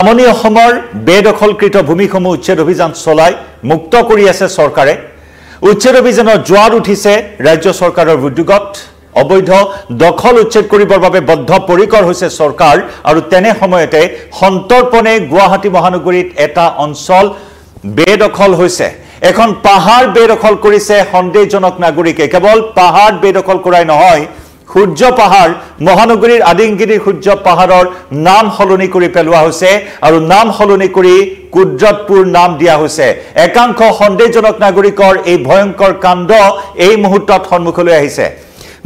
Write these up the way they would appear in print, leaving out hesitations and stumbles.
নামনি অসমৰ বেদখলকৃত ভূমিসমূহ উচ্ছেদ অভিযান চলাই মুক্ত কৰি আছে চৰকাৰে উচ্ছেদ অভিযানৰ জোৱাৰ উঠিছে ৰাজ্য চৰকাৰৰ উদ্যোগত অবৈধ দখল উচ্ছেদ কৰিবৰ বাবে বদ্ধ পৰিকৰ হৈছে চৰকাৰ আৰু তেনে সময়তে সন্তৰ্পণে গুৱাহাটী মহানগৰীত এটা অঞ্চল বেদখল হৈছে এখন পাহাৰ বেদখল কৰিছে সন্দেহজনক নাগৰিকে কেৱল পাহাৰ বেদখল কৰাই নহয় সূৰ্য পাহাৰ মহানগৰীৰ আদিংগিৰি সূৰ্য পাহাৰৰ নাম হলনি কৰি পেলোৱা হৈছে আৰু নাম হলনি কৰি কুদ্ৰতপুৰ নাম দিয়া হৈছে একাংশ সন্দেহজনক নাগৰিকৰ এই ভয়ংকৰ কাণ্ড এই মুহূৰ্তত সন্মুখলৈ আহিছে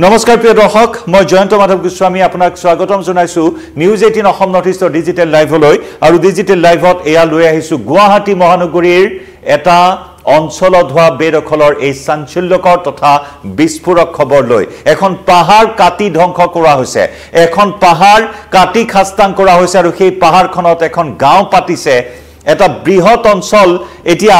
নমস্কাৰ প্ৰিয় দৰ্শক মই জয়ন্ত মাধৱ গোস্বামী আপোনাক স্বাগতম জনাইছো নিউজ 18 অসম নৰ্থ ইষ্টৰ ডিজিটেল লাইভলৈ আৰু ডিজিটেল লাইভত এয়া লৈ আহিছো গুৱাহাটী মহানগৰীৰ এটা অঞ্চলত হোৱা বেদখলৰ এই চাঞ্চল্যকৰ তথা বিস্ফোৰক খবৰ লৈ এখন পাহাৰ কাটি ধ্বংস কৰা হৈছে এখন পাহাৰ কাটি খাস্তাং কৰা হৈছে আৰু সেই পাহাৰখনত এখন গাঁও পাতিছে এটা বৃহৎ অঞ্চল এতিয়া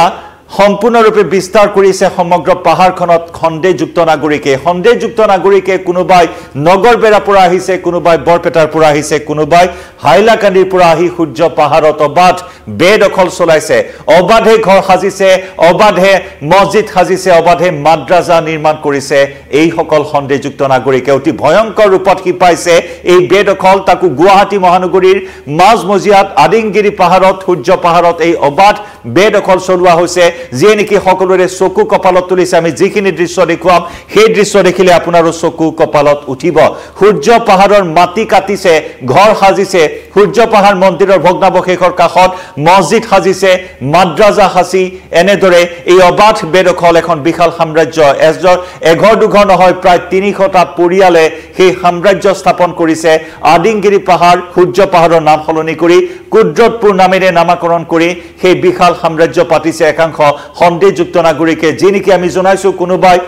সম্পূৰ্ণৰূপে বিস্তাৰ কৰিছে সমগ্ৰ পাহাৰখনত খন্দেযুক্ত নাগৰিকে কোনোবাই নগৰবেৰা পৰা আহিছে কোনোবাই বৰপেটাৰ পৰা আহিছে কোনোবাই হাইলাকান্দিৰ পৰা আহি সূৰ্য পাহাৰত অবাধ বেদখল চলাইছে অবাধে ঘৰ সাজিছে অবাধে মছজিদ সাজিছে অবাধে মাদ্ৰাজা নিৰ্মাণ কৰিছে এই সকল খন্দেযুক্ত নাগৰিকে অতি ভয়ংকৰ ৰূপত পাইছে এই বেদখল তাকো গুৱাহাটী মহানগৰীৰ মাজমজিয়াত আদিংগিৰি পাহাৰত সূৰ্য পাহাৰত এই অবাধ বেদখল চলোৱা হৈছে যে নেকি সকলোৰে চকু কপালত তুলিছে আমি যিখিনি দৃশ্য দেখুৱাম সেই দৃশ্য দেখিলে আপোনাৰো চকু কপালত উঠিব সূৰ্য পাহাৰৰ মাটি কাটিছে ঘৰ সাজিছে সূৰ্য পাহাৰ মন্দিৰৰ ভগ্নাৱশেষৰ কাষত মছজিদ সাজিছে মাদ্ৰাজা সাজি এনেদৰে এই অবাধ বেদখল এখন বিশাল সাম্ৰাজ্য এঘৰ দুঘৰ নহয় প্ৰায় 300টা পৰিয়ালে সেই সাম্ৰাজ্য স্থাপন কৰিছে আদিংগিৰি পাহাৰ সূৰ্য পাহাৰৰ নাম সলনি কৰি কুদ্ৰতপুৰ নামেৰে নামকৰণ কৰি সেই বিশাল সাম্ৰাজ্য পাতিছে একাংশ সন্দেহযুক্ত নাগৰিকে যি নেকি আমি জনাইছো কোনোবাই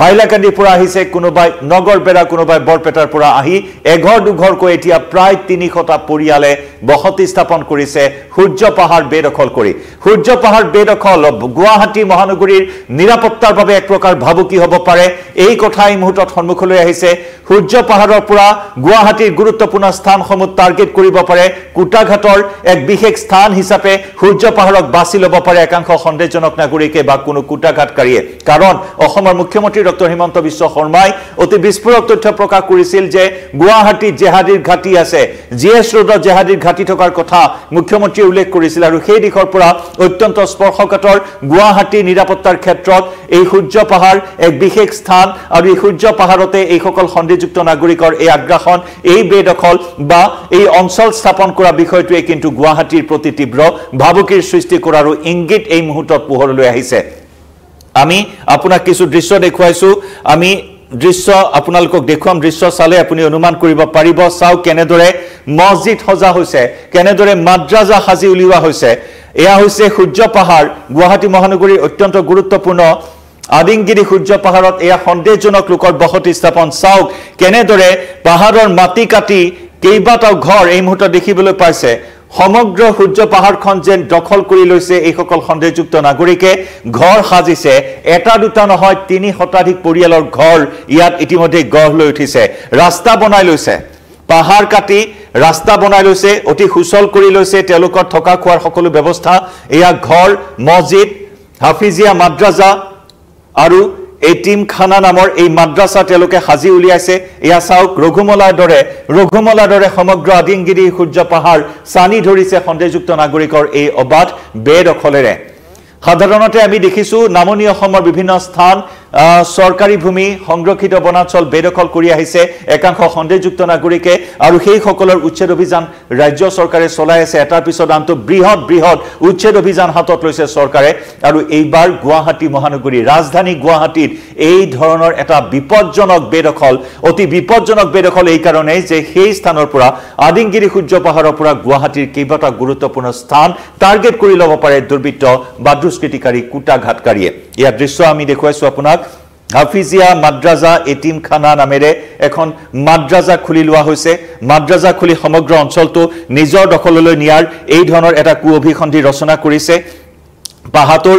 হাইলাকান্দিৰ পৰা আহিছে কোনোবাই নগৰবেৰা কোনোবাই বৰপেটাৰ পৰা আহি এঘৰ দুঘৰকৈ এতিয়া প্ৰায় 300টা পৰিয়ালে বসতি স্থাপন কৰিছে সূৰ্য পাহাৰ বেদখল কৰি সূৰ্য পাহাৰ বেদখল গুৱাহাটী মহানগৰীৰ নিৰাপত্তাৰ বাবে এক প্ৰকাৰ ভাবুকি হ'ব পাৰে এই কথা এই মুহূৰ্তত সন্মুখলৈ আহিছে সূৰ্য পাহাৰৰ পৰা গুৱাহাটীৰ গুৰুত্বপূৰ্ণ স্থানসমূহ টাৰ্গেট কৰিব পাৰে কুটাঘাটৰ এক বিশেষ স্থান হিচাপে সূৰ্য পাহাৰক বাছি ল'ব পাৰে একাংশ সন্দেহজনক নাগৰিকে বা কোনো কুটাঘাটকাৰীয়ে কাৰণ অসমৰ মুখ্যমন্ত্ৰী ডক্টৰ হিমন্ত বিশ্ব শৰ্মাই অতি বিস্ফোৰক তথ্য প্ৰকাশ কৰিছিল যে গুৱাহাটীত জেহাদীৰ ঘাটি আছে জিএছ ৰোডত জেহাদীৰ ঘাটি থকাৰ কথা মুখ্যমন্ত্ৰীয়ে উল্লেখ কৰিছিল আৰু সেই দিশৰ পৰা অত্যন্ত স্পৰ্শকাতৰ গুৱাহাটীৰ নিৰাপত্তাৰ ক্ষেত্ৰত এই সূৰ্য পাহাৰ এক বিশেষ স্থান আৰু এই সূৰ্য পাহাৰতে এই সকল সন্দেহযুক্ত নাগৰিকৰ এই আগ্ৰাসন এই বেদখল বা এই অঞ্চল স্থাপন কৰা বিষয়টোৱে কিন্তু গুৱাহাটীৰ প্ৰতি তীব্ৰ ভাবুকিৰ সৃষ্টি কৰাৰ ইংগিত এই মুহূৰ্তত পোহৰলৈ আহিছে আমি আপোনাক কিছু দৃশ্য দেখুৱাইছো আমি দৃশ্য আপোনালোকক দেখুৱাম দৃশ্য চালে আপুনি অনুমান কৰিব পাৰিব চাও কেনেদৰে মছজিদ সজা হৈছে কেনেদৰে মাদ্ৰাজা সাজি উলিওৱা হৈছে এয়া হৈছে সূৰ্য পাহাৰ গুৱাহাটী মহানগৰীৰ অত্যন্ত গুৰুত্বপূৰ্ণ আদিংগিৰি সূৰ্য পাহাৰত এয়া সন্দেহজনক লোকৰ বসতি স্থাপন চাওক কেনেদৰে পাহাৰৰ মাটি কাটি কেইবাটাও ঘৰ এই মুহূৰ্তত দেখিবলৈ পাইছে সমগ্ৰ সূৰ্য পাহাৰখন যেন দখল কৰি লৈছে এই সকল সন্দেহযুক্ত নাগৰিকে ঘৰ সাজিছে এটা দুটা নহয় 3 শতাধিক পৰিয়ালৰ ঘৰ ইয়াত ইতিমধ্যে গঢ় লৈ উঠিছে ৰাস্তা বনাই লৈছে পাহাৰ কাটি ৰাস্তা বনাই লৈছে অতি সুচল কৰি লৈছে তেওঁলোকৰ থকা খোৱাৰ সকলো ব্যৱস্থা এয়া ঘৰ মছজিদ হাফিজিয়া মাদ্ৰাজা আৰু এটিম খানা নামৰ এই মাদ্ৰাসা তেওঁলোকে সাজি উলিয়াইছে এয়া চাওক ৰঘুমলাৰ দৰে সমগ্ৰ আদিংগিৰি সূৰ্য পাহাৰ সানি ধৰিছে সন্দেহযুক্ত নাগৰিকৰ এই অবাধ বেদখলেৰে সাধাৰণতে আমি দেখিছো নামনি অসমৰ বিভিন্ন স্থান সৰকাৰি ভূমি সংৰক্ষিত বনাঞ্চল বেদখল কৰি আহিছে একাংশ সন্দেহযুক্ত নাগৰিকে আৰু সেই সকলৰ উচ্ছেদ অভিযান ৰাজ্য চৰকাৰে চলাই আছে এটাৰ পিছত আনটো বৃহৎ উচ্ছেদ অভিযান হাতত লৈছে চৰকাৰে আৰু এইবাৰ গুৱাহাটী মহানগৰী ৰাজধানী গুৱাহাটীত এই ধৰণৰ এটা বিপদজনক বেদখল অতি বিপদজনক বেদখল এই কাৰণে যে সেই স্থানৰ পৰা আদিংগিৰি সূৰ্য পাহাৰৰ পৰা গুৱাহাটীৰ কেইবাটা গুৰুত্বপূৰ্ণ স্থান টাৰ্গেট কৰি ল'ব পাৰে দুৰ্বৃত্ত বা দুষ্কৃতিকাৰী কুটাঘাটকাৰীয়ে ইয়াৰ দৃশ্য আমি দেখুৱাইছো আপোনাক হাফিজিয়া মাদ্ৰাজা এটিম খানা নামেৰে এখন মাদ্ৰাজা খুলি লোৱা হৈছে মাদ্ৰাজা খুলি সমগ্ৰ অঞ্চলটো নিজৰ দখললৈ নিয়াৰ এই ধৰণৰ এটা কুঅভিসন্ধি ৰচনা কৰিছে বাহাতুৰ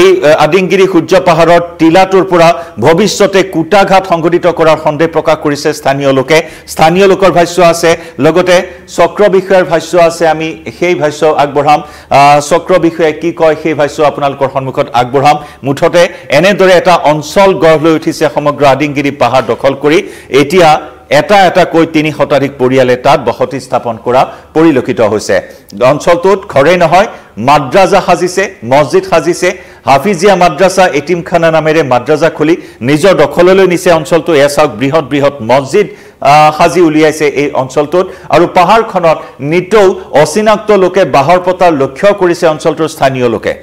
এই আদিংগিৰি সূৰ্য পাহাৰৰ টিলাটোৰ পৰা ভৱিষ্যতে কুটাঘাট সংঘটিত কৰাৰ সন্দেহ প্ৰকাশ কৰিছে স্থানীয় লোকৰ ভাষ্য আছে লগতে চক্ৰ বিষয়াৰ ভাষ্য আছে আমি সেই ভাষ্য আগবঢ়াম চক্ৰ বিষয়ে কি কয় সেই ভাষ্য আপোনালোকৰ সন্মুখত আগবঢ়াম মুঠতে এনেদৰে এটা অঞ্চল গঢ় লৈ উঠিছে সমগ্ৰ আদিংগিৰি পাহাৰ দখল কৰি এতিয়া এটা কৈ ৩ শতাধিক পৰিয়ালে তাত বসতি স্থাপন কৰা পৰিলক্ষিত হৈছে অঞ্চলটোত ঘৰেই নহয় মাদ্ৰাজা সাজিছে মছজিদ সাজিছে হাফিজিয়া মাদ্ৰাসা এটিমখানা নামেৰে মাদ্ৰাজা খুলি নিজৰ দখললৈ নিছে অঞ্চলটো এছাক বৃহৎ মছজিদ সাজি উলিয়াইছে এই অঞ্চলটোত আৰু পাহাৰখনত নিতৌ অচিনাক্ত লোকে বাহৰ পতাৰ লক্ষ্য কৰিছে অঞ্চলটোৰ স্থানীয় লোকে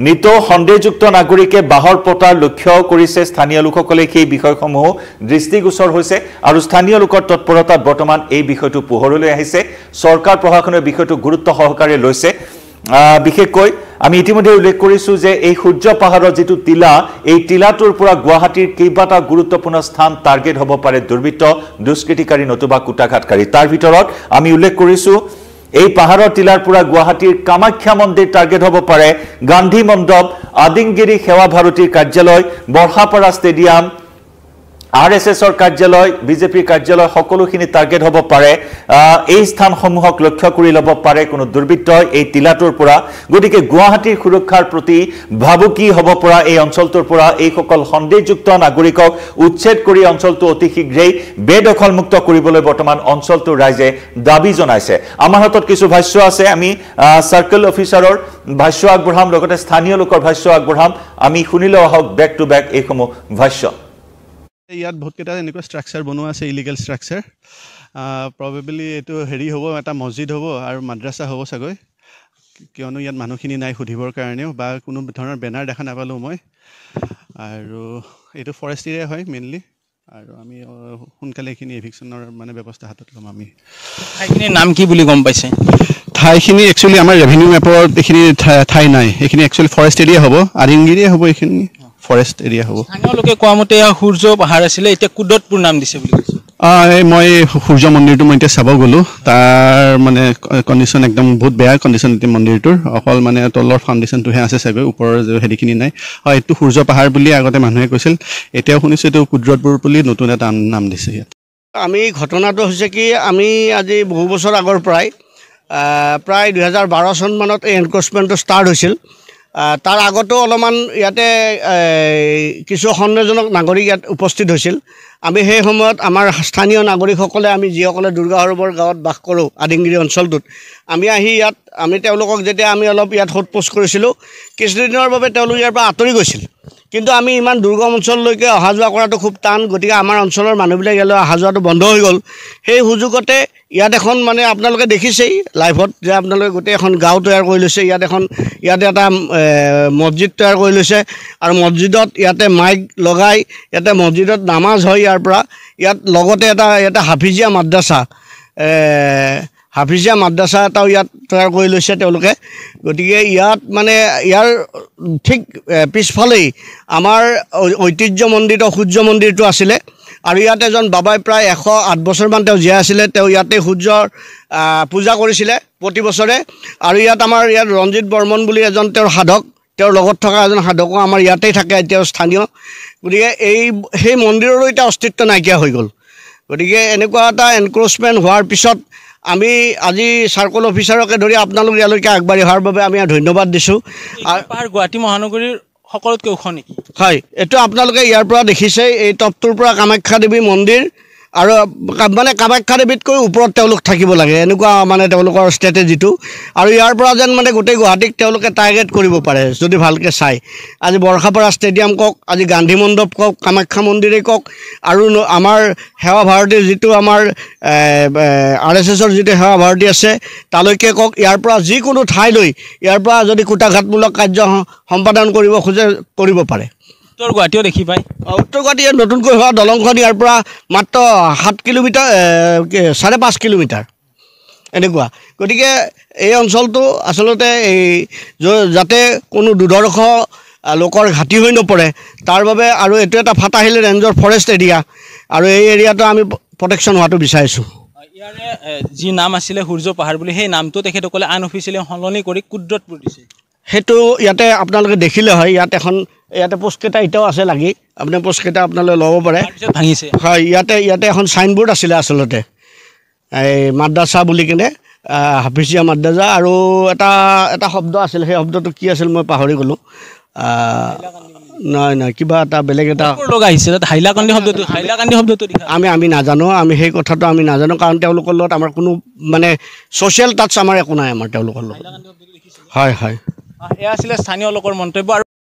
নিতৌ সন্দেহযুক্ত নাগৰিকে বাহৰ পতাৰ লক্ষ্য কৰিছে স্থানীয় লোকসকলে সেই বিষয়সমূহ দৃষ্টিগোচৰ হৈছে আৰু স্থানীয় লোকৰ তৎপৰতাত বৰ্তমান এই বিষয়টো পোহৰলৈ আহিছে চৰকাৰ প্ৰশাসনে বিষয়টো গুৰুত্ব সহকাৰে লৈছে বিশেষকৈ আমি ইতিমধ্যে উল্লেখ কৰিছো যে এই সূৰ্য পাহাৰৰ যেটো টিলা এই টিলাটোৰ পৰা গুৱাহাটীৰ কেইবাটা গুৰুত্বপূৰ্ণ স্থান টাৰ্গেট হ'ব পাৰে দুৰ্বৃত্ত দুষ্কৃতিকাৰী নতুবা কুটাঘাতকাৰী তাৰ ভিতৰত আমি উল্লেখ কৰিছো এই পাহাৰৰ টিলাৰ পৰা গুৱাহাটীৰ কামাখ্যা মন্দিৰ টাৰ্গেট হ'ব পাৰে গান্ধী মণ্ডপ আদিংগিৰি সেৱা ভাৰতীৰ কাৰ্যালয় বৰহাপাৰা ষ্টেডিয়াম আৰএছএছৰ কাৰ্যালয় বিজেপিৰ কাৰ্যালয় সকলোখিনি টাৰ্গেট হ'ব পাৰে এই স্থানসমূহক লক্ষ্য কৰি ল'ব পাৰে কোনো দুৰ্বৃত্তই এই টিলাটোৰ পৰা গতিকে গুৱাহাটীৰ সুৰক্ষাৰ প্ৰতি ভাবুকি হ'ব পৰা এই অঞ্চলটোৰ পৰা এই সকল সন্দেহযুক্ত নাগৰিকক উচ্ছেদ কৰি অঞ্চলটো অতি শীঘ্ৰেই বেদখলমুক্ত কৰিবলৈ বৰ্তমান অঞ্চলটোৰ ৰাইজে দাবী জনাইছে আমাৰ হাতত কিছু ভাষ্য আছে আমি সাৰ্কেল অফিচাৰৰ ভাষ্য আগবঢ়াম লগতে স্থানীয় লোকৰ ভাষ্য আগবঢ়াম আমি শুনিলেও আহক বেক টু বেক এইসমূহ ভাষ্য ইয়াত বহুত কেইটা এনেকুৱা ষ্ট্ৰাকচাৰ বনোৱা আছে ইলিগেল ষ্ট্ৰাকচাৰ প্ৰবেবলি এইটো হেৰি হ'ব এটা মছজিদ হ'ব আৰু মাদ্ৰাসা হ'ব চাগৈ কিয়নো ইয়াত মানুহখিনি নাই সুধিবৰ কাৰণেও বা কোনো ধৰণৰ বেনাৰ দেখা নাপালোঁ মই আৰু এইটো ফৰেষ্ট এৰিয়া হয় মেইনলি আৰু আমি সোনকালে এইখিনি এভিকশ্যনৰ মানে ব্যৱস্থা হাতত ল'ম আমি ঠাইখিনিৰ নাম কি বুলি গম পাইছে ঠাইখিনি একচুৱেলি আমাৰ ৰেভিনিউ মেপত এইখিনি ঠাই নাই এইখিনি একচুৱেলি ফৰেষ্ট এৰিয়া হ'ব আদিংগিৰিয়ে হ'ব এইখিনি ফৰেষ্ট এৰিয়া হ'ব স্থানীয় লোকে কোৱা মতে সূৰ্য পাহাৰ আছিলে এতিয়া কুদতপুৰ নাম দিছে বুলি কৈছে মই সূৰ্য মন্দিৰটো মই এতিয়া চাব গ'লোঁ তাৰ মানে কণ্ডিশ্যন একদম বহুত বেয়া কণ্ডিশ্যন এতিয়া মন্দিৰটোৰ অকল মানে তলৰ ফাউণ্ডেশ্যনটোহে আছে চাগৈ ওপৰৰ হেৰিখিনি নাই হয় এইটো সূৰ্য পাহাৰ বুলি আগতে মানুহে কৈছিল এতিয়াও শুনিছোঁ এইটো কুদৰতপুৰ বুলি নতুন এটা নাম দিছে ইয়াত আমি ঘটনাটো হৈছে কি আমি আজি বহু বছৰ আগৰ প্ৰায় 2012 চনমানত এই এনক্ৰচমেণ্টটো ষ্টাৰ্ট হৈছিল তাৰ আগতো অলপমান ইয়াতে কিছু সন্দেহজনক নাগৰিক ইয়াত উপস্থিত হৈছিল আমি সেই সময়ত আমাৰ স্থানীয় নাগৰিকসকলে আমি যিসকলে দুৰ্গা সৰোবৰ গাঁৱত বাস কৰোঁ আদিংগিৰি অঞ্চলটোত আমি আহি ইয়াত আমি তেওঁলোকক যেতিয়া আমি অলপ ইয়াত সোধপোছ কৰিছিলোঁ কিছুদিনৰ বাবে তেওঁলোক ইয়াৰ পৰা আঁতৰি গৈছিল কিন্তু আমি ইমান দুৰ্গম অঞ্চললৈকে অহা যোৱা কৰাটো খুব টান গতিকে আমাৰ অঞ্চলৰ মানুহবিলাক ইয়ালৈ অহা যোৱাটো বন্ধ হৈ গ'ল সেই সুযোগতে ইয়াত এখন মানে আপোনালোকে দেখিছেই লাইভত যে আপোনালোকে গোটেই এখন গাঁও তৈয়াৰ কৰি লৈছে ইয়াতে এটা মছজিদ তৈয়াৰ কৰি লৈছে আৰু মছজিদত ইয়াতে মাইক লগাই ইয়াতে মছজিদত নামাজ হয় ইয়াৰ পৰা ইয়াত লগতে এটা হাফিজিয়া মাদ্ৰাসা এটাও ইয়াত তৈয়াৰ কৰি লৈছে তেওঁলোকে গতিকে ইয়াত মানে ইয়াৰ ঠিক পিছফালেই আমাৰ ঐতিহ্য মণ্ডিত সূৰ্য মন্দিৰটো আছিলে আৰু ইয়াত এজন বাবাই প্ৰায় 108 বছৰমান তেওঁ জীয়াই আছিলে তেওঁ ইয়াতে সূৰ্যৰ পূজা কৰিছিলে প্ৰতি বছৰে আৰু ইয়াত আমাৰ ইয়াত ৰঞ্জিত বৰ্মন বুলি এজন তেওঁৰ সাধক তেওঁৰ লগত থকা এজন সাধকো আমাৰ ইয়াতেই থাকে এতিয়াও স্থানীয় গতিকে সেই মন্দিৰৰো এতিয়া অস্তিত্ব নাইকিয়া হৈ গ'ল গতিকে এনেকুৱা এটা এনক্ৰচমেণ্ট হোৱাৰ পিছত আমি আজি চাৰ্কল অফিচাৰকে ধৰি আপোনালোক ইয়ালৈকে আগবাঢ়ি অহাৰ বাবে আমি ধন্যবাদ দিছোঁ আৰু গুৱাহাটী মহানগৰীৰ সকলোতকৈ ওখ নেকি হয় এইটো আপোনালোকে ইয়াৰ পৰা দেখিছে এই টপটোৰ পৰা কামাখ্যা দেৱী মন্দিৰ আৰু মানে কামাখ্যা দেৱীতকৈ ওপৰত তেওঁলোক থাকিব লাগে এনেকুৱা মানে তেওঁলোকৰ ষ্ট্ৰেটেজিটো আৰু ইয়াৰ পৰা যেন মানে গোটেই গুৱাহাটীক তেওঁলোকে টাৰ্গেট কৰিব পাৰে যদি ভালকৈ চায় আজি বৰষাপাৰা ষ্টেডিয়াম কওক আজি গান্ধী মণ্ডপ কওক কামাখ্যা মন্দিৰেই কওক আৰু আমাৰ সেৱা ভাৰতীৰ যিটো আমাৰ আৰএছএছৰ যিটো সেৱা ভাৰতী আছে তালৈকে কওক ইয়াৰ পৰা যিকোনো ঠাইলৈ ইয়াৰ পৰা যদি কুটাঘাতমূলক কাৰ্য সম্পাদন কৰিব খোজে কৰিব পাৰে উত্তৰ গুৱাহাটীও দেখি পায় উত্তৰ গুৱাহাটী নতুনকৈ হোৱা দলংখন ইয়াৰ পৰা মাত্ৰ 7 কিলোমিটাৰ 5.5 কিলোমিটাৰ এনেকুৱা গতিকে এই অঞ্চলটো আচলতে যাতে কোনো দুৰ্ধৰ্ষ লোকৰ ঘাটি হৈ নপৰে তাৰ বাবে আৰু এইটো এটা ফাটাহিল ৰেঞ্জৰ ফৰেষ্ট এৰিয়া আৰু এই এৰিয়াটো আমি প্ৰটেকশ্যন হোৱাটো বিচাৰিছোঁ ইয়াৰে যি নাম আছিলে সূৰ্য পাহাৰ বুলি সেই নামটো তেখেতসকলে আনঅফিচিয়েলি সলনি কৰি কুদৰতপুৰ দিছে সেইটো ইয়াতে আপোনালোকে দেখিলে হয় ইয়াত এখন ইয়াতে পোষ্টকেইটা এতিয়াও আছে লাগি আপুনি পোষ্টকেইটা আপোনালোকে ল'ব পাৰে ভাঙিছে হয় ইয়াতে এখন চাইনবোৰ্ড আছিলে আচলতে এই মাদ্ৰাছা বুলি কিনে হাফিজিয়া মাদ্ৰাছা আৰু এটা শব্দ আছিল সেই শব্দটো কি আছিল মই পাহৰি গ'লোঁ নাই কিবা এটা বেলেগ এটা আমি নাজানো আমি সেই কথাটো আমি নাজানো কাৰণ তেওঁলোকৰ লগত আমাৰ কোনো মানে ছ'চিয়েল টাচ আমাৰ একো নাই আমাৰ তেওঁলোকৰ লগত হয় এয়া আছিলে স্থানীয় লোকৰ মন্তব্য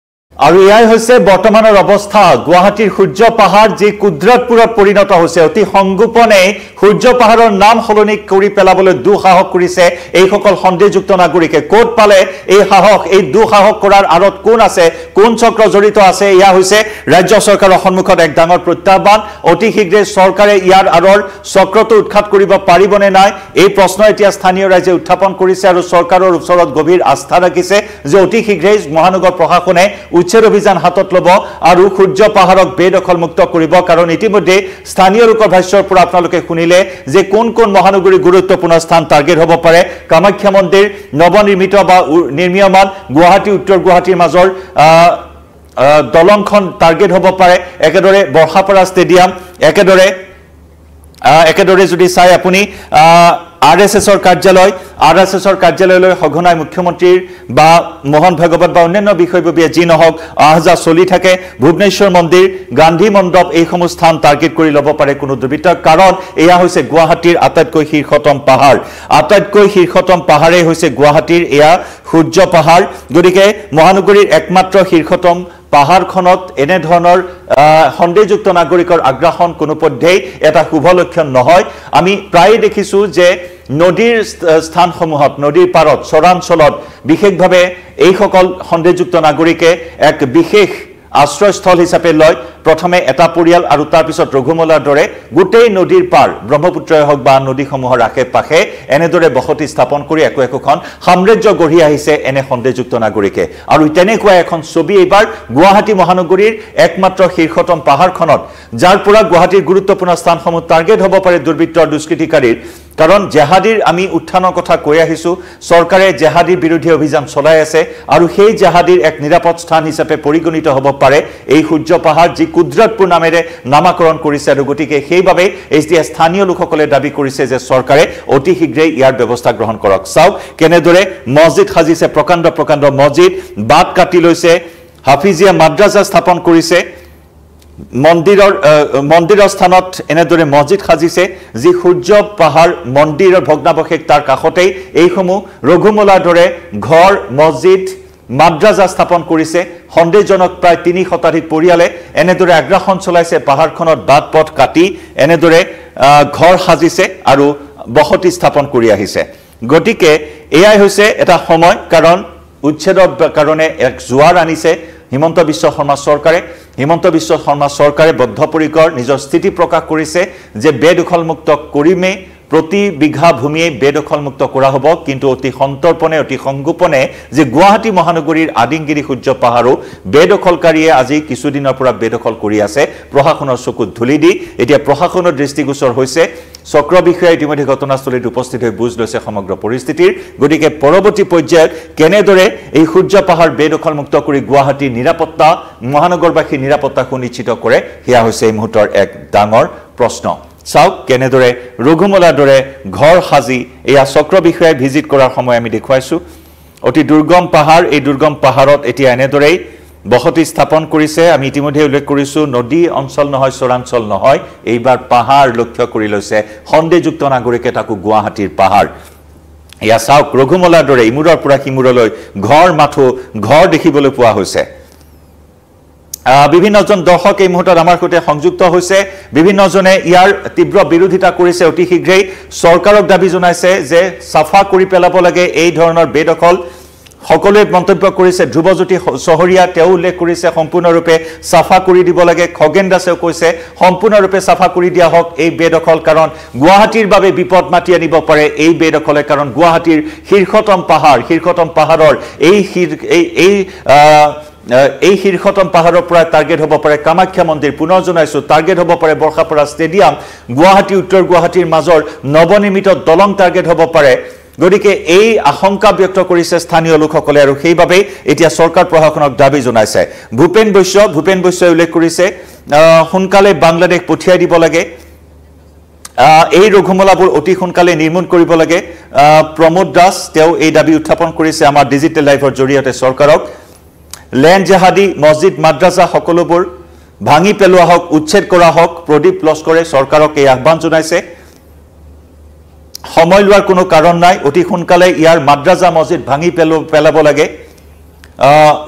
আৰু ইয়াই হৈছে বৰ্তমানৰ অৱস্থা গুৱাহাটীৰ সূৰ্য পাহাৰ যি কুদৰতপুৰত পৰিণত হৈছে অতি সংগোপনে সূৰ্য পাহাৰৰ নাম সলনি কৰি পেলাবলৈ দুঃসাহস কৰিছে এইসকল সন্দেহযুক্ত নাগৰিকে ক'ত পালে এই সাহস এই দুঃসাহস কৰাৰ আঁৰত কোন আছে কোন চক্ৰ জড়িত আছে এয়া হৈছে ৰাজ্য চৰকাৰৰ সন্মুখত এক ডাঙৰ প্ৰত্যাহ্বান অতি শীঘ্ৰে চৰকাৰে ইয়াৰ আঁৰৰ চক্ৰটো উৎখাত কৰিব পাৰিবনে নাই এই প্ৰশ্ন এতিয়া স্থানীয় ৰাইজে উত্থাপন কৰিছে আৰু চৰকাৰৰ ওচৰত গভীৰ আস্থা ৰাখিছে যে অতি শীঘ্ৰেই মহানগৰ প্ৰশাসনে উচ্ছেদ অভিযান হাতত ল'ব আৰু সূৰ্য পাহাৰক বেদখল মুক্ত কৰিব কাৰণ ইতিমধ্যে স্থানীয় লোকৰ ভাষ্যৰ পৰা আপোনালোকে শুনিলে যে কোন মহানগৰীৰ গুৰুত্বপূৰ্ণ স্থান টাৰ্গেট হ'ব পাৰে কামাখ্যা মন্দিৰ নৱনিৰ্মিত বা নিৰ্মীয়মান গুৱাহাটী উত্তৰ গুৱাহাটীৰ মাজৰ দলংখন টাৰ্গেট হ'ব পাৰে একেদৰে বৰ্ষাপাৰা ষ্টেডিয়াম একেদৰে যদি চাই আপুনি RSSৰ কাৰ্যালয়লৈ সঘনাই মুখ্যমন্ত্ৰীৰ বা মোহন ভাগৱত বা অন্যান্য বিষয়ববীয়া যি নহওক আহযা চলি থাকে ভুৱনেশ্বৰ মন্দিৰ গান্ধী মণ্ডপ এইসমূহ স্থান টাৰ্গেট কৰি ল'ব পাৰে কোনো দুৰ্বৃত্তই কাৰণ এয়া হৈছে গুৱাহাটীৰ আটাইতকৈ শীৰ্ষতম পাহাৰেই হৈছে গুৱাহাটীৰ এয়া সূৰ্য পাহাৰ গতিকে মহানগৰীৰ একমাত্ৰ শীৰ্ষতম পাহাৰখনত এনে ধৰণৰ সন্দেহযুক্ত নাগৰিকৰ আগ্ৰাসন কোনোপধ্যেই এটা শুভ লক্ষণ নহয় আমি প্ৰায় দেখিছো যে নদীৰ স্থানসমূহত নদীৰ পাৰত চৰাঞ্চলত বিশেষভাৱে এইসকল সন্দেহযুক্ত নাগৰিকে এক বিশেষ আশ্ৰয়স্থল হিচাপে লয় প্ৰথমে এটা পৰিয়াল আৰু তাৰ পিছত ৰঘুমলাৰ দৰে গোটেই নদীৰ পাৰ ব্ৰহ্মপুত্ৰই হওক বা নদীসমূহৰ আশে-পাশে এনেদৰে বসতি স্থাপন কৰি একোখন সাম্ৰাজ্য গঢ়ি আহিছে এনে সন্দেহযুক্ত নাগৰিকে আৰু তেনেকুৱা এখন ছবি এইবাৰ গুৱাহাটী মহানগৰীৰ একমাত্ৰ শীৰ্ষতম পাহাৰখনত যাৰ পৰা গুৱাহাটীৰ গুৰুত্বপূৰ্ণ স্থানসমূহ টাৰ্গেট হ'ব পাৰে দুৰ্বৃত্তৰ দুষ্কৃতিকাৰীৰ কাৰণ জেহাদীৰ আমি উত্থানৰ কথা কৈ আহিছো চৰকাৰে জেহাদীৰ বিৰোধী অভিযান চলাই আছে আৰু সেই জেহাদীৰ এক নিৰাপদ স্থান হিচাপে পৰিগণিত হ'ব পাৰে এই সূৰ্য পাহাৰ যি কুদৰতপুৰ নামেৰে নামাকৰণ কৰিছে আৰু গতিকে সেইবাবে এতিয়া স্থানীয় লোকসকলে দাবী কৰিছে যে চৰকাৰে অতি শীঘ্ৰেই ইয়াৰ ব্যৱস্থা গ্ৰহণ কৰক চাওক কেনেদৰে মছজিদ সাজিছে প্ৰকাণ্ড মছজিদ বাট কাটি লৈছে হাফিজিয়া মাদ্ৰাছা স্থাপন কৰিছে মন্দিৰৰ স্থানত এনেদৰে মছজিদ সাজিছে যি সূৰ্য পাহাৰ মন্দিৰৰ ভগ্নাৱশেষ তাৰ কাষতেই এইসমূহ ৰঘুমলাৰ দৰে ঘৰ মছজিদ মাদ্ৰাজা স্থাপন কৰিছে সন্দেহজনক প্ৰায় ৩ শতাধিক পৰিয়ালে এনেদৰে আগ্ৰাসন চলাইছে পাহাৰখনত বাট পথ কাটি এনেদৰে ঘৰ সাজিছে আৰু বসতি স্থাপন কৰি আহিছে গতিকে এয়াই হৈছে এটা সময় কাৰণ উচ্ছেদৰ কাৰণে এক জোৱাৰ আনিছে হিমন্ত বিশ্ব শৰ্মা চৰকাৰে বদ্ধপৰিকৰ নিজৰ স্থিতি প্ৰকাশ কৰিছে যে বেদখল মুক্ত কৰিমে প্ৰতি বিঘা ভূমিয়ে বেদখল মুক্ত কৰা হ'ব কিন্তু অতি সন্তৰ্পণে অতি সংগোপনে যে গুৱাহাটী মহানগৰীৰ আদিংগিৰি সূৰ্য পাহাৰো বেদখলকাৰীয়ে আজি কিছুদিনৰ পৰা বেদখল কৰি আছে প্ৰশাসনৰ চকুত ধুলি দি এতিয়া প্ৰশাসনৰ দৃষ্টিগোচৰ হৈছে চক্ৰ বিষয়া ইতিমধ্যে ঘটনাস্থলীত উপস্থিত হৈ বুজ লৈছে সমগ্ৰ পৰিস্থিতিৰ গতিকে পৰৱৰ্তী পৰ্যায়ত কেনেদৰে এই সূৰ্য পাহাৰ বেদখল মুক্ত কৰি গুৱাহাটীৰ নিৰাপত্তা মহানগৰবাসীৰ নিৰাপত্তা সুনিশ্চিত কৰে সেয়া হৈছে এই মুহূৰ্তৰ এক ডাঙৰ প্ৰশ্ন চাওক কেনেদৰে ৰঘুমলাৰ দৰে ঘৰ সাজি এয়া চক্ৰ বিষয়াই ভিজিট কৰাৰ সময় আমি দেখুৱাইছো অতি দুৰ্গম পাহাৰ এই দুৰ্গম পাহাৰত এতিয়া এনেদৰেই বসতি স্থাপন কৰিছে আমি ইতিমধ্যে উল্লেখ কৰিছো নদী অঞ্চল নহয় চৰাঞ্চল নহয় এইবাৰ পাহাৰ লক্ষ্য কৰি লৈছে সন্দেহযুক্ত নাগৰিকে তাকো গুৱাহাটীৰ পাহাৰ এয়া চাওক ৰঘুমলাৰ দৰে ইমূৰৰ পৰা সিমূৰলৈ ঘৰ দেখিবলৈ পোৱা হৈছে বিভিন্নজন দৰ্শক এই মুহূৰ্তত আমাৰ সৈতে সংযুক্ত হৈছে বিভিন্নজনে ইয়াৰ তীব্ৰ বিৰোধিতা কৰিছে অতি শীঘ্ৰেই চৰকাৰক দাবী জনাইছে যে সাফা কৰি পেলাব লাগে এই ধৰণৰ বেদখল সকলোৱে মন্তব্য কৰিছে ধ্ৰুৱজ্যোতি চহৰীয়া তেওঁ উল্লেখ কৰিছে সম্পূৰ্ণৰূপে সাফা কৰি দিব লাগে খগেন দাসেও কৈছে সম্পূৰ্ণৰূপে সাফা কৰি দিয়া হওক এই বেদখল কাৰণ গুৱাহাটীৰ বাবে বিপদ মাতি আনিব পাৰে এই বেদখলে কাৰণ গুৱাহাটীৰ শীৰ্ষতম পাহাৰৰ এই শীৰ্ষতম পাহাৰৰ পৰা টাৰ্গেট হ'ব পাৰে কামাখ্যা মন্দিৰ পুনৰ জনাইছো টাৰ্গেট হ'ব পাৰে বৰ্ষাপাৰা ষ্টেডিয়াম গুৱাহাটী উত্তৰ গুৱাহাটীৰ মাজৰ নৱনিৰ্মিত দলং টাৰ্গেট হ'ব পাৰে গতিকে এই আশংকা ব্যক্ত কৰিছে স্থানীয় লোকসকলে আৰু সেইবাবে এতিয়া চৰকাৰ প্ৰশাসনক দাবী জনাইছে ভূপেন বৈশ্যই উল্লেখ কৰিছে সোনকালে বাংলাদেশ পঠিয়াই দিব লাগে এই ৰঘুমলাবোৰ অতি সোনকালে নিৰ্মূল কৰিব লাগে প্ৰমোদ দাস তেওঁ এই দাবী উত্থাপন কৰিছে আমাৰ ডিজিটেল লাইভৰ জৰিয়তে চৰকাৰক লেণ্ড জেহাদী মছজিদ মাদ্ৰাছা সকলোবোৰ ভাঙি পেলোৱা হওক উচ্ছেদ কৰা হওক প্ৰদীপ লস্কৰে চৰকাৰক এই আহ্বান জনাইছে সময় লোৱাৰ কোনো কাৰণ নাই অতি সোনকালে ইয়াৰ মাদ্ৰাছা মছজিদ ভাঙি পেলাব লাগে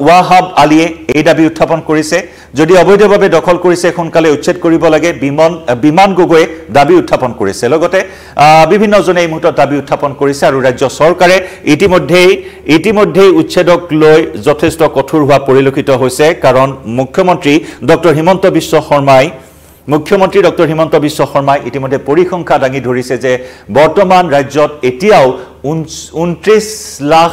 ওয়াহাব আলীয়ে এই দাবী উত্থাপন কৰিছে যদি অবৈধভাৱে দখল কৰিছে সোনকালে উচ্ছেদ কৰিব লাগে বিমান গগৈয়ে দাবী উত্থাপন কৰিছে লগতে বিভিন্নজনে এই মুহূৰ্তত দাবী উত্থাপন কৰিছে আৰু ৰাজ্য চৰকাৰে ইতিমধ্যেই উচ্ছেদক লৈ যথেষ্ট কঠোৰ হোৱা পৰিলক্ষিত হৈছে কাৰণ মুখ্যমন্ত্ৰী ডক্টৰ হিমন্ত বিশ্ব শৰ্মাই ইতিমধ্যে পৰিসংখ্যা দাঙি ধৰিছে যে বৰ্তমান ৰাজ্যত এতিয়াও 29 লাখ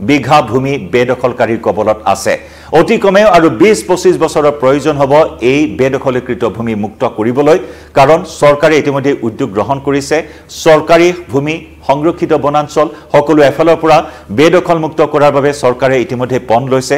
বিঘা ভূমি বেদখলকাৰীৰ কবলত আছে অতি কমেও আৰু 20-25 বছৰৰ প্ৰয়োজন হ'ব এই বেদখলীকৃত ভূমি মুক্ত কৰিবলৈ কাৰণ চৰকাৰে ইতিমধ্যে উদ্যোগ গ্ৰহণ কৰিছে চৰকাৰী ভূমি সংৰক্ষিত বনাঞ্চল সকলো এফালৰ পৰা বেদখল মুক্ত কৰাৰ বাবে চৰকাৰে ইতিমধ্যে পণ লৈছে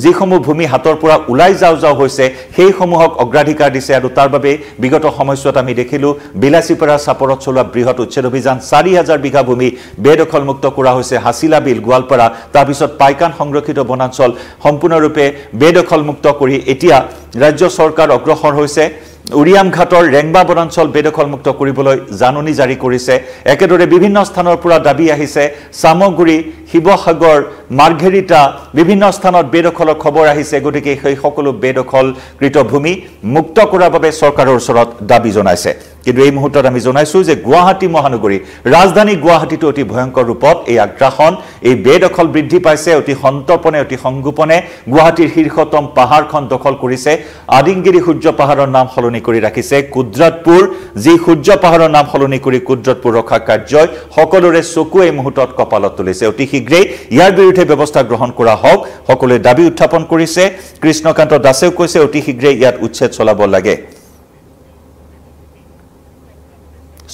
যিসমূহ ভূমি হাতৰ পৰা ওলাই যাও হৈছে সেই সমূহক অগ্ৰাধিকাৰ দিছে আৰু তাৰ বাবে বিগত সময়ছোৱাত আমি দেখিলো বিলাসীপাৰা চাপৰত চলোৱা বৃহৎ উচ্ছেদ অভিযান 4000 বিঘা ভূমি বেদখল মুক্ত কৰা হৈছে হাছিলা বিল গোৱালপাৰা তাৰ পিছত পাইকান সংৰক্ষিত বনাঞ্চল সম্পূৰ্ণৰূপে বেদখল মুক্ত কৰি এতিয়া ৰাজ্য চৰকাৰ অগ্ৰসৰ হৈছে উৰিয়াম ঘাটৰ ৰেংবা বনাঞ্চল বেদখল মুক্ত কৰিবলৈ জাননী জাৰি কৰিছে একেদৰে বিভিন্ন স্থানৰ পৰা দাবী আহিছে সামগুৰি শিৱসাগৰ মাৰ্ঘেৰিটা বিভিন্ন স্থানত বেদখলৰ খবৰ আহিছে গতিকে সেই সকলো বেদখলকৃত ভূমি মুক্ত কৰাৰ বাবে চৰকাৰৰ ওচৰত দাবী জনাইছে কিন্তু এই মুহূৰ্তত আমি জনাইছো যে গুৱাহাটী মহানগৰী ৰাজধানী গুৱাহাটীটো অতি ভয়ংকৰ ৰূপত এই আগ্ৰাসন এই বেদখল বৃদ্ধি পাইছে অতি সন্তৰ্পণে অতি সংগোপনে গুৱাহাটীৰ শীৰ্ষতম পাহাৰখন দখল কৰিছে আদিংগিৰি সূৰ্য পাহাৰৰ নাম সলনি কৰি ৰাখিছে কুদ্ৰাতপুৰ যি সূৰ্য পাহাৰৰ নাম সলনি কৰি কুদ্ৰাতপুৰ ৰক্ষা কাৰ্যই সকলোৰে চকু এই মুহূৰ্তত কপালত তুলিছে অতি শীঘ্ৰেই ইয়াৰ বিৰুদ্ধে ব্যৱস্থা গ্ৰহণ কৰা হওক সকলোৱে দাবী উত্থাপন কৰিছে কৃষ্ণকান্ত দাসেও কৈছে অতি শীঘ্ৰেই ইয়াত উচ্ছেদ চলাব লাগে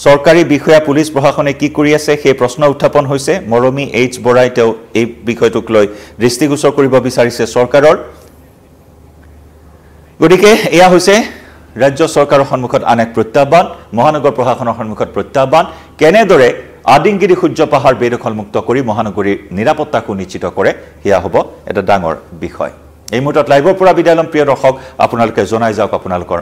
সৰকাৰি বিষয়া পুলিশ প্ৰশাসনে কি কৰি আছে সেই প্ৰশ্ন উত্থাপন হৈছে মৰমী এইচ বৰাই তেওঁ এই বিষয়টোক লৈ দৃষ্টিগোচৰ কৰিব বিচাৰিছে চৰকাৰৰ গতিকে এয়া হৈছে ৰাজ্য চৰকাৰৰ সন্মুখত আন এক প্ৰত্যাহ্বান মহানগৰ প্ৰশাসনৰ সন্মুখত প্ৰত্যাহ্বান কেনেদৰে আদিংগিৰি সূৰ্য পাহাৰ বেদখল মুক্ত কৰি মহানগৰীৰ নিৰাপত্তাকো নিশ্চিত কৰে সেয়া হ'ব এটা ডাঙৰ বিষয় এই মুহূৰ্তত লাইভৰ পৰা বিদায় লম প্ৰিয় দৰ্শক আপোনালোকে জনাই যাওক আপোনালোকৰ